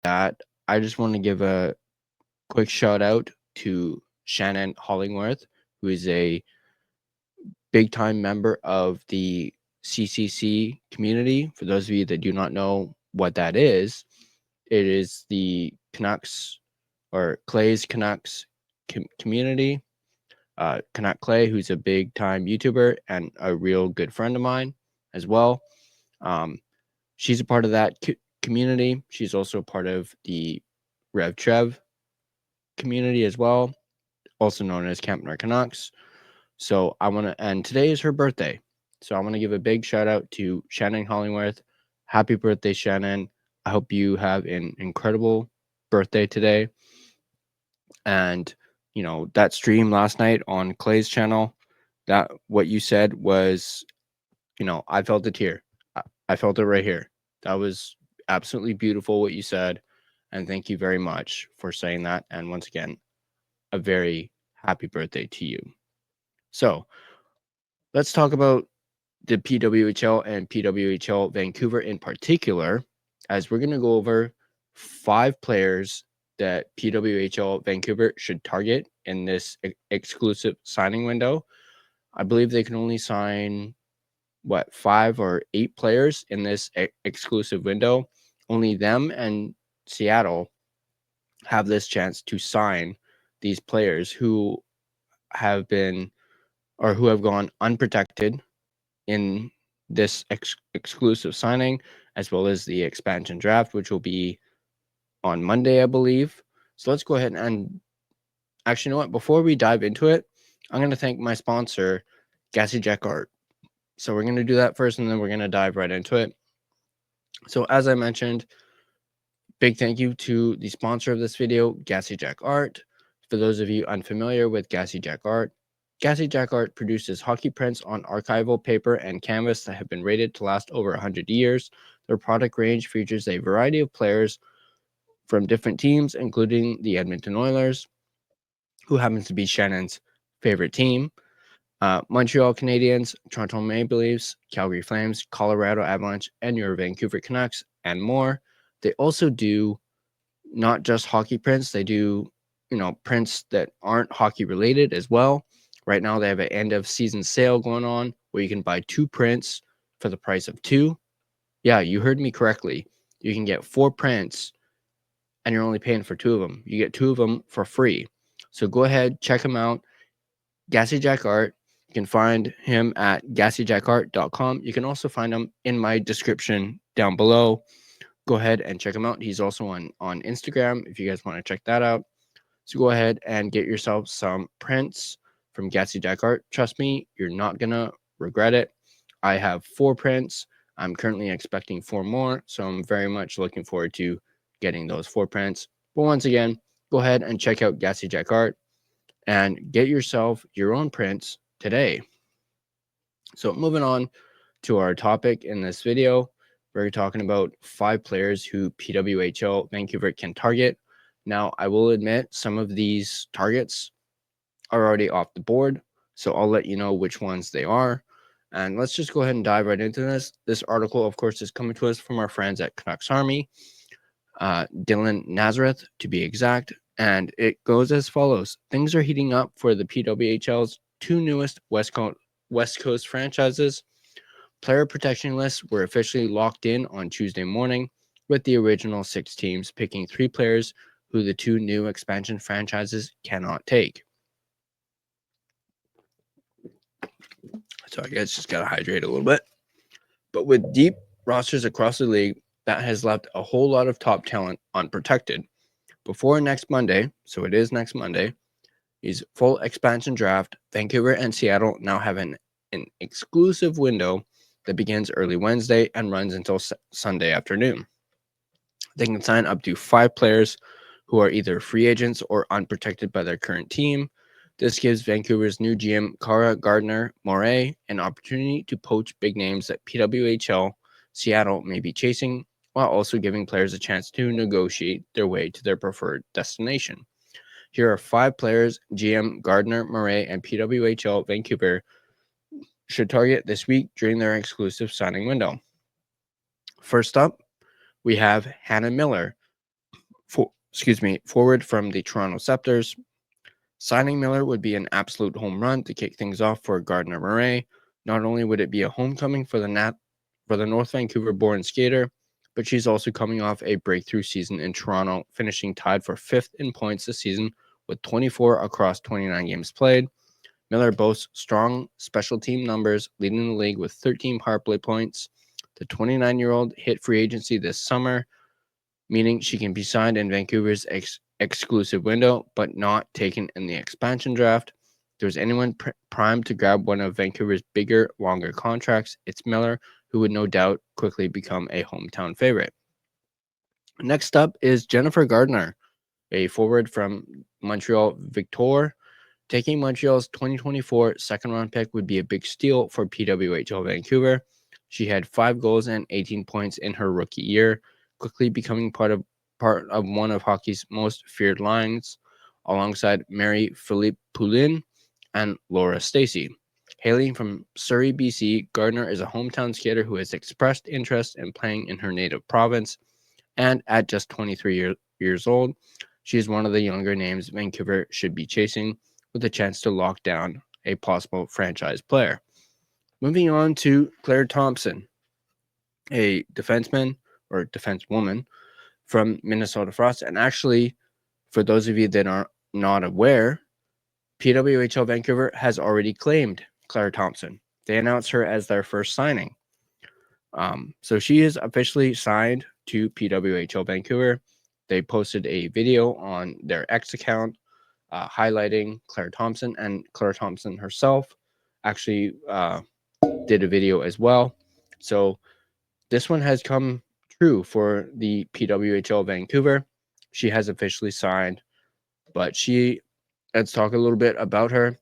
that, I just want to give a quick shout out to Shannon Hollingworth, who is a big time member of the CCC community. For those of you that do not know what that is, it is the Canucks or Clay's Canucks community. Canuck Clay, who's a big time YouTuber and a real good friend of mine as well. She's a part of that community. She's also part of the Rev Trev community as well, also known as Campner Canucks. So and today is her birthday. So I want to give a big shout out to Shannon Hollingworth. Happy birthday, Shannon. I hope you have an incredible birthday today. And, that stream last night on Clay's channel, that what you said was, I felt it here. I felt it right here. That was absolutely beautiful what you said. And thank you very much for saying that. And once again, a very happy birthday to you. So let's talk about the PWHL and PWHL Vancouver in particular, as we're going to go over 5 players that PWHL Vancouver should target in this exclusive signing window. I believe they can only sign 5 or 8 players in this exclusive window. Only them and Seattle have this chance to sign these players who have gone unprotected in this exclusive signing, as well as the expansion draft, which will be on Monday, I believe. So let's go ahead and actually, you know what? Before we dive into it, I'm going to thank my sponsor, Gassy Jack Art. So we're going to do that first, and then we're going to dive right into it. So as I mentioned, big thank you to the sponsor of this video, Gassy Jack Art. For those of you unfamiliar with Gassy Jack Art produces hockey prints on archival paper and canvas that have been rated to last over 100 years. Their product range features a variety of players from different teams, including the Edmonton Oilers, who happens to be Shannon's favorite team, Montreal Canadiens, Toronto Maple Leafs, Calgary Flames, Colorado Avalanche, and your Vancouver Canucks, and more. They also do not just hockey prints. They do, prints that aren't hockey related as well. Right now, they have an end of season sale going on where you can buy 2 prints for the price of 2. Yeah, you heard me correctly. You can get 4 prints and you're only paying for 2 of them. You get 2 of them for free. So go ahead, check him out. Gassy Jack Art. You can find him at gassyjackart.com. You can also find him in my description down below. Go ahead and check him out. He's also on Instagram if you guys want to check that out. So go ahead and get yourself some prints from Gassy Jack Art. Trust me, you're not going to regret it. I have 4 prints. I'm currently expecting 4 more, so I'm very much looking forward to getting those 4 prints. But once again, go ahead and check out Gassy Jack Art and get yourself your own prints today. So moving on to our topic in this video, we're talking about 5 players who PWHL Vancouver can target. Now, I will admit some of these targets are already off the board, so I'll let you know which ones they are. And let's just go ahead and dive right into this. This article, of course, is coming to us from our friends at Canucks Army, Dylan Nazareth to be exact. And it goes as follows. Things are heating up for the PWHL's 2 newest West Coast franchises. Player protection lists were officially locked in on Tuesday morning, with the original 6 teams picking 3 players who the 2 new expansion franchises cannot take. Sorry, guys, just got to hydrate a little bit. But with deep rosters across the league, that has left a whole lot of top talent unprotected. Before next Monday, so it is next Monday, is full expansion draft, Vancouver and Seattle now have an exclusive window that begins early Wednesday and runs until Sunday afternoon. They can sign up to 5 players who are either free agents or unprotected by their current team. This gives Vancouver's new GM, Cara Gardner-Moray, an opportunity to poach big names that PWHL Seattle may be chasing, while also giving players a chance to negotiate their way to their preferred destination. Here are 5 players GM Gardner-Moray and PWHL Vancouver should target this week during their exclusive signing window. First up, we have Hannah Miller. forward from the Toronto Sabres. Signing Miller would be an absolute home run to kick things off for Gardner Murray. Not only would it be a homecoming for the North Vancouver-born skater, but she's also coming off a breakthrough season in Toronto, finishing tied for 5th in points this season with 24 across 29 games played. Miller boasts strong special team numbers, leading the league with 13 power play points. The 29-year-old hit free agency this summer, meaning she can be signed in Vancouver's exclusive window, but not taken in the expansion draft. If there's anyone primed to grab one of Vancouver's bigger, longer contracts, it's Miller, who would no doubt quickly become a hometown favorite. Next up is Jennifer Gardner, a forward from Montreal Victor. Taking Montreal's 2024 second-round pick would be a big steal for PWHL Vancouver. She had 5 goals and 18 points in her rookie year, quickly becoming part of one of hockey's most feared lines, alongside Mary Philippe Poulin and Laura Stacey. Hailing from Surrey, BC, Gardner is a hometown skater who has expressed interest in playing in her native province, and at just 23 years old, she is one of the younger names Vancouver should be chasing, with a chance to lock down a possible franchise player. Moving on to Claire Thompson, a defenseman or defensewoman from Minnesota Frost. And actually, for those of you that are not aware, PWHL Vancouver has already claimed Claire Thompson. They announced her as their first signing. So she is officially signed to PWHL Vancouver. They posted a video on their X account highlighting Claire Thompson, and Claire Thompson herself actually did a video as well. So this one has come true for the PWHL Vancouver. She has officially signed, but let's talk a little bit about her.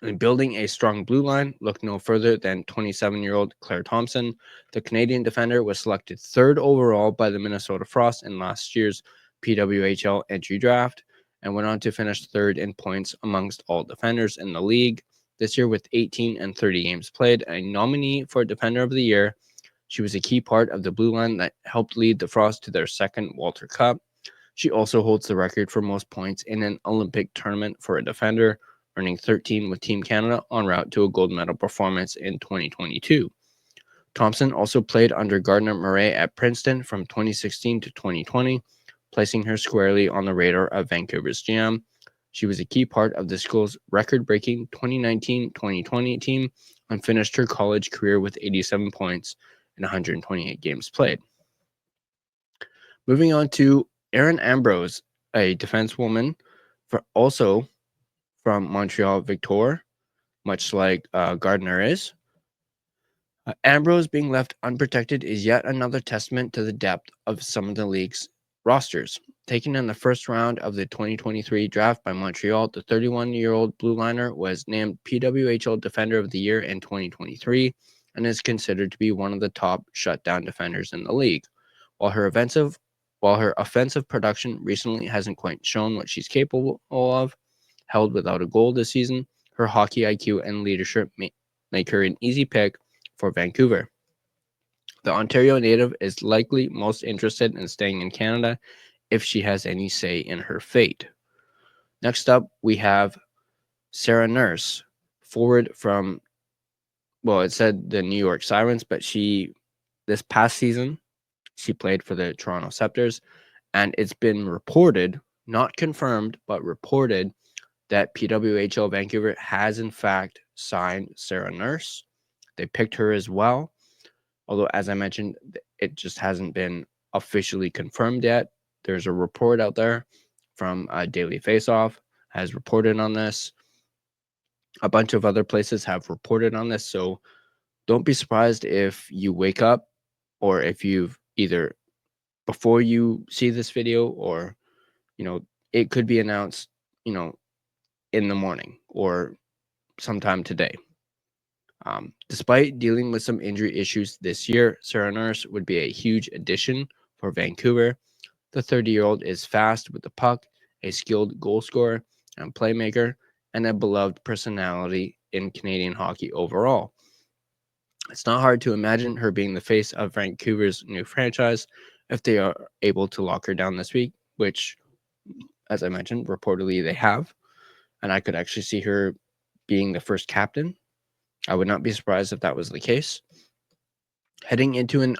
In building a strong blue line, look no further than 27-year-old Claire Thompson. The Canadian defender was selected 3rd overall by the Minnesota Frost in last year's PWHL entry draft, and went on to finish 3rd in points amongst all defenders in the league. This year, with 18 and 30 games played, a nominee for Defender of the Year, she was a key part of the blue line that helped lead the Frost to their 2nd Walter Cup. She also holds the record for most points in an Olympic tournament for a defender, earning 13 with Team Canada en route to a gold medal performance in 2022. Thompson also played under Gardner Murray at Princeton from 2016 to 2020, placing her squarely on the radar of Vancouver's GM. She was a key part of the school's record-breaking 2019-2020 team and finished her college career with 87 points in 128 games played. Moving on to Erin Ambrose, a defensewoman also from Montreal Victor, much like Gardner is. Ambrose being left unprotected is yet another testament to the depth of some of the league's rosters. Taken in the first round of the 2023 draft by Montreal, the 31-year-old blue liner was named PWHL Defender of the Year in 2023 and is considered to be one of the top shutdown defenders in the league. While her offensive production recently hasn't quite shown what she's capable of, held without a goal this season, her hockey IQ and leadership make her an easy pick for Vancouver. The Ontario native is likely most interested in staying in Canada if she has any say in her fate. Next up, we have Sarah Nurse, forward from, it said the New York Sirens, but this past season, she played for the Toronto Sabres, and it's been reported, not confirmed, but reported that PWHL Vancouver has in fact signed Sarah Nurse. They picked her as well, although as I mentioned, it just hasn't been officially confirmed yet. There's a report out there from Daily Faceoff has reported on this. A bunch of other places have reported on this, so don't be surprised if you wake up or if you've either before you see this video or, it could be announced, in the morning or sometime today. Despite dealing with some injury issues this year, Sarah Nurse would be a huge addition for Vancouver. The 30-year-old is fast with the puck, a skilled goal scorer and playmaker, and a beloved personality in Canadian hockey overall. It's not hard to imagine her being the face of Vancouver's new franchise if they are able to lock her down this week, which, as I mentioned, reportedly they have. And I could actually see her being the first captain. I would not be surprised if that was the case. Heading into an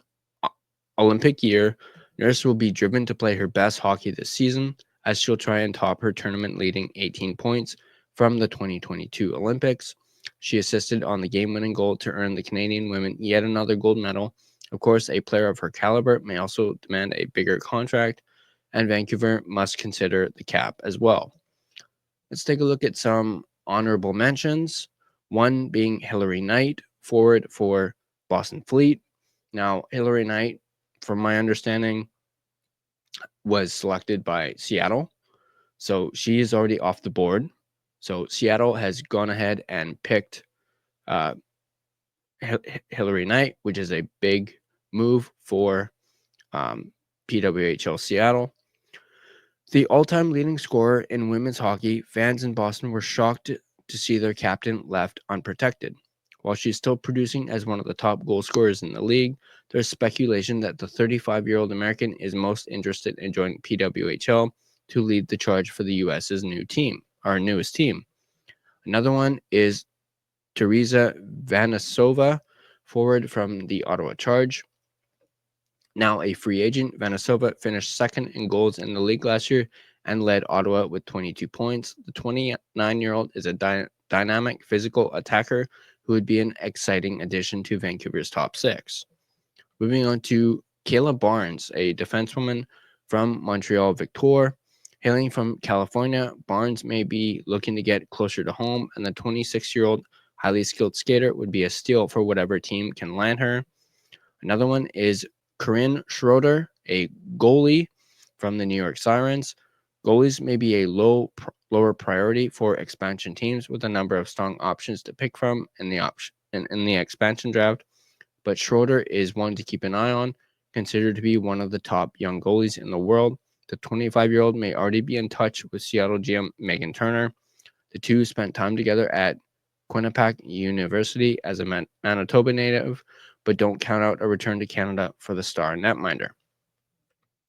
Olympic year, Nurse will be driven to play her best hockey this season, as she'll try and top her tournament-leading 18 points from the 2022 Olympics. She assisted on the game-winning goal to earn the Canadian women yet another gold medal. Of course, a player of her caliber may also demand a bigger contract, and Vancouver must consider the cap as well. Let's take a look at some honorable mentions. One being Hillary Knight, forward for Boston Fleet. Now, Hillary Knight, from my understanding, was selected by Seattle. So she is already off the board. So Seattle has gone ahead and picked Hillary Knight, which is a big move for PWHL Seattle. The all-time leading scorer in women's hockey, fans in Boston were shocked to see their captain left unprotected. While she's still producing as one of the top goal scorers in the league, there's speculation that the 35-year-old American is most interested in joining PWHL to lead the charge for the U.S.'s newest team. Another one is Teresa Vanasova, forward from the Ottawa Charge. Now a free agent, Vanasova finished second in goals in the league last year and led Ottawa with 22 points. The 29-year-old is a dynamic physical attacker who would be an exciting addition to Vancouver's top six. Moving on to Kayla Barnes, a defensewoman from Montreal Victor. Hailing from California, Barnes may be looking to get closer to home, and the 26-year-old highly skilled skater would be a steal for whatever team can land her. Another one is Corinne Schroeder, a goalie from the New York Sirens. Goalies may be a lower priority for expansion teams with a number of strong options to pick from in the expansion draft, but Schroeder is one to keep an eye on, considered to be one of the top young goalies in the world. The 25-year-old may already be in touch with Seattle GM Megan Turner. The two spent time together at Quinnipiac University as a Manitoba native, but don't count out a return to Canada for the star netminder.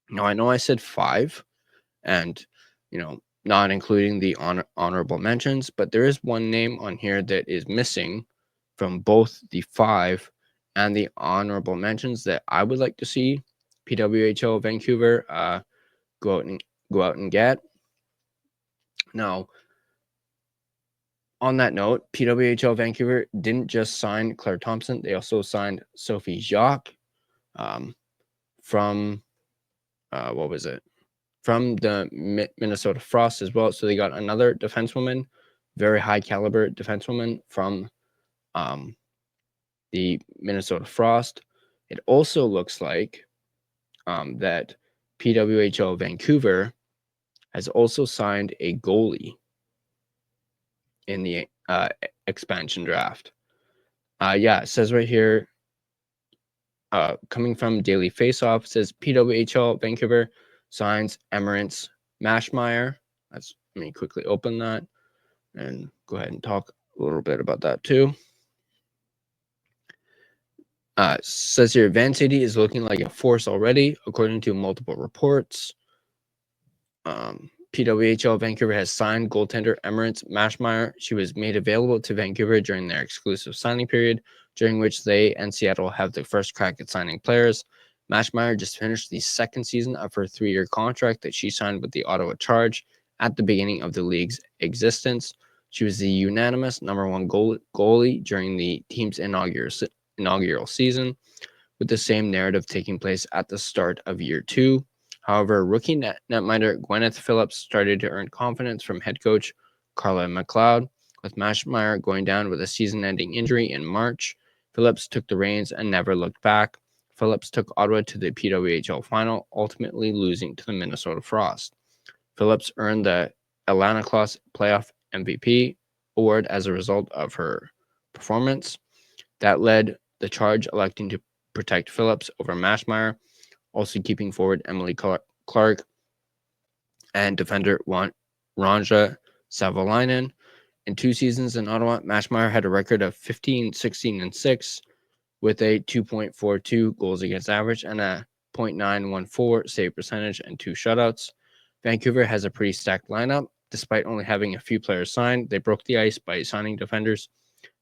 Now, I know I said 5, and, not including the honorable mentions, but there is one name on here that is missing from both the 5 and the honorable mentions that I would like to see PWHL Vancouver go out and get. Now, on that note, PWHL Vancouver didn't just sign Claire Thompson; they also signed Sophie Jacques from from the Minnesota Frost as well. So they got another defensewoman, very high caliber defensewoman from the Minnesota Frost. It also looks like that PWHL Vancouver has also signed a goalie in the expansion draft. It says right here, coming from Daily Faceoff, says PWHL Vancouver signs Emirates Mashmeyer. Let me quickly open that and go ahead and talk a little bit about that too. Says here, Van City is looking like a force already, according to multiple reports. PWHL Vancouver has signed goaltender Emirates Mashmeyer. She was made available to Vancouver during their exclusive signing period, during which they and Seattle have the first crack at signing players. Mashmeyer just finished the second season of her 3-year contract that she signed with the Ottawa Charge at the beginning of the league's existence. She was the unanimous number 1 goalie during the team's inaugural season, with the same narrative taking place at the start of year 2. However, rookie netminder Gwyneth Phillips started to earn confidence from head coach Carla McLeod, with Mashmeyer going down with a season-ending injury in March. Phillips took the reins and never looked back. Phillips took Ottawa to the PWHL final, ultimately losing to the Minnesota Frost. Phillips earned the Atlanta Claus Playoff MVP award as a result of her performance. That led the Charge electing to protect Phillips over Mashmeyer, also keeping forward Emily Clark and defender Ranja Savolainen. In 2 seasons in Ottawa, Mashmeyer had a record of 15, 16, and 6 with a 2.42 goals against average and a .914 save percentage and 2 shutouts. Vancouver has a pretty stacked lineup. Despite only having a few players signed, they broke the ice by signing defenders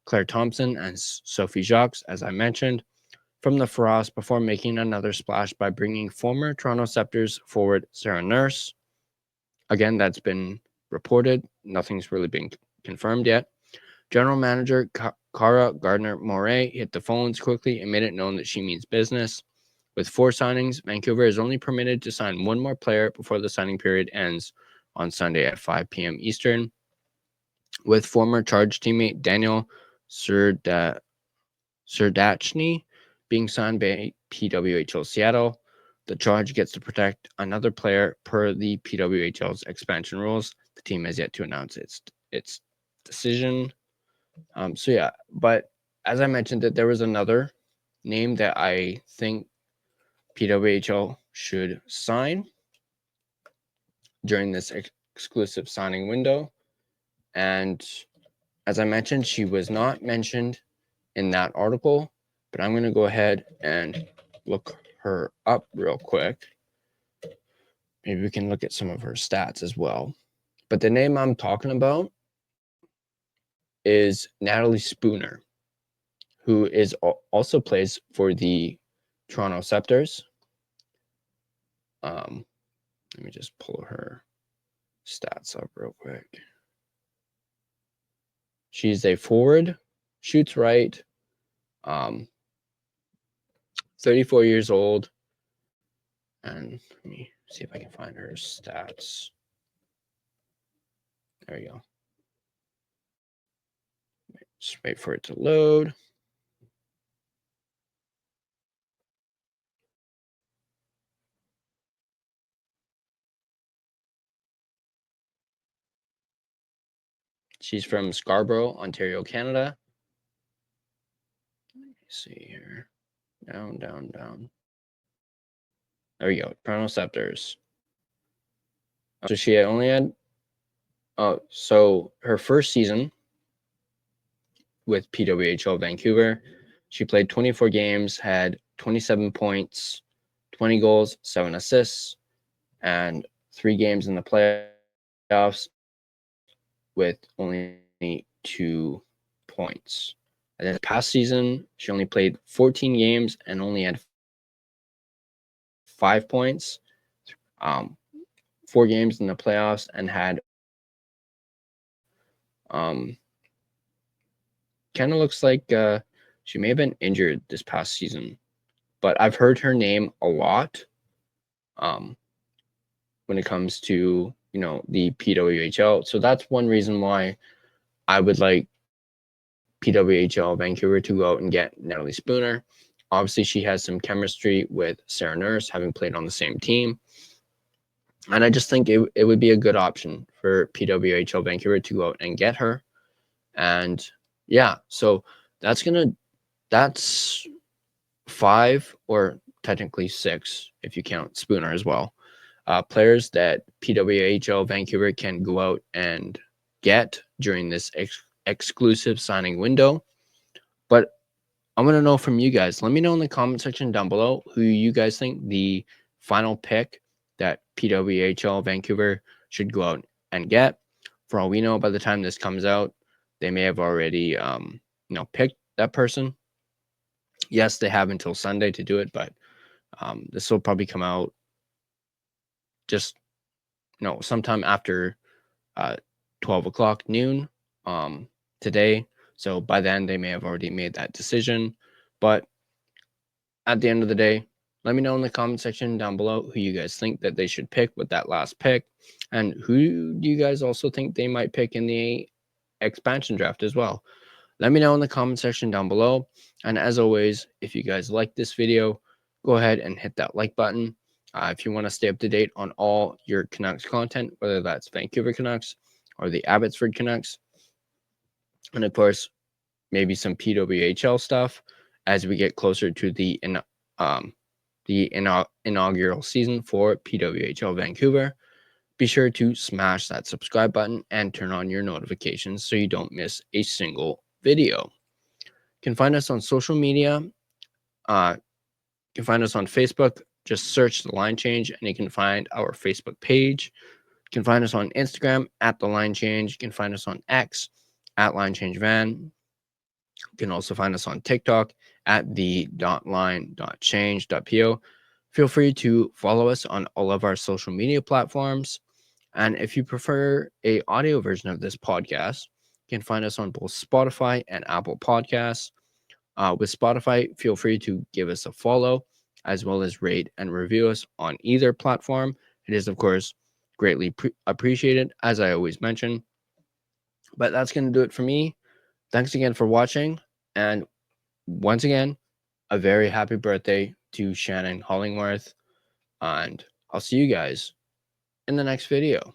Claire Thompson and Sophie Jacques, as I mentioned, from the Frost before making another splash by bringing former Toronto Scepters forward Sarah Nurse. Again, that's been reported. Nothing's really been confirmed yet. General Manager Cara Gardner-Moray hit the phones quickly and made it known that she means business. With 4 signings, Vancouver is only permitted to sign 1 more player before the signing period ends on Sunday at 5 p.m. Eastern. With former Charge teammate Daniel Serdachny being signed by PWHL Seattle, the Charge gets to protect another player per the PWHL's expansion rules. The team has yet to announce its decision. But as I mentioned, that there was another name that I think PWHL should sign during this exclusive signing window. And as I mentioned, she was not mentioned in that article, but I'm going to go ahead and look her up real quick. Maybe we can look at some of her stats as well. But the name I'm talking about is Natalie Spooner, who is also plays for the Toronto Scepters. Let me just pull her stats up real quick. She's a forward, shoots right, 34 years old. And let me see if I can find her stats. There you go. Just wait for it to load. She's from Scarborough, Ontario, Canada. Let me see here. Down. There we go. Toronto Scepters. So she only had so her first season with PWHL Vancouver, she played 24 games, had 27 points, 20 goals, 7 assists, and 3 games in the playoffs with only 2 points. And then the past season, she only played 14 games and only had 5 points, 4 games in the playoffs, and had kind of looks like she may have been injured this past season, but I've heard her name a lot when it comes to, the PWHL. So that's one reason why I would like PWHL Vancouver to go out and get Natalie Spooner. Obviously, she has some chemistry with Sarah Nurse, having played on the same team. And I just think it would be a good option for PWHL Vancouver to go out and get her. And yeah, so that's 5, or technically 6 if you count Spooner as well, players that PWHL Vancouver can go out and get during this exclusive signing window. But I want to know from you guys. Let me know in the comment section down below who you guys think the final pick that PWHL Vancouver should go out and get. For all we know, by the time this comes out, they may have already picked that person. Yes, they have until Sunday to do it, but this will probably come out just sometime after 12 o'clock noon today. So by then they may have already made that decision. But at the end of the day, let me know in the comment section down below who you guys think that they should pick with that last pick, and who do you guys also think they might pick in the expansion draft as well. Let me know in the comment section down below. And as always, if you guys like this video, go ahead and hit that like button. If you want to stay up to date on all your Canucks content, whether that's Vancouver Canucks or the Abbotsford Canucks, and of course, maybe some PWHL stuff as we get closer to the inaugural season for PWHL Vancouver, be sure to smash that subscribe button and turn on your notifications so you don't miss a single video. You can find us on social media. You can find us on Facebook, just search The Line Change and you can find our Facebook page. You can find us on Instagram at The Line Change. You can find us on X at Line Change Van. You can also find us on TikTok at the.line.change.po. Feel free to follow us on all of our social media platforms. And if you prefer a audio version of this podcast, you can find us on both Spotify and Apple Podcasts. With Spotify, feel free to give us a follow, as well as rate and review us on either platform. It is, of course, greatly appreciated, as I always mention. But that's going to do it for me. Thanks again for watching. And once again, a very happy birthday to Shannon Hollingworth. And I'll see you guys in the next video.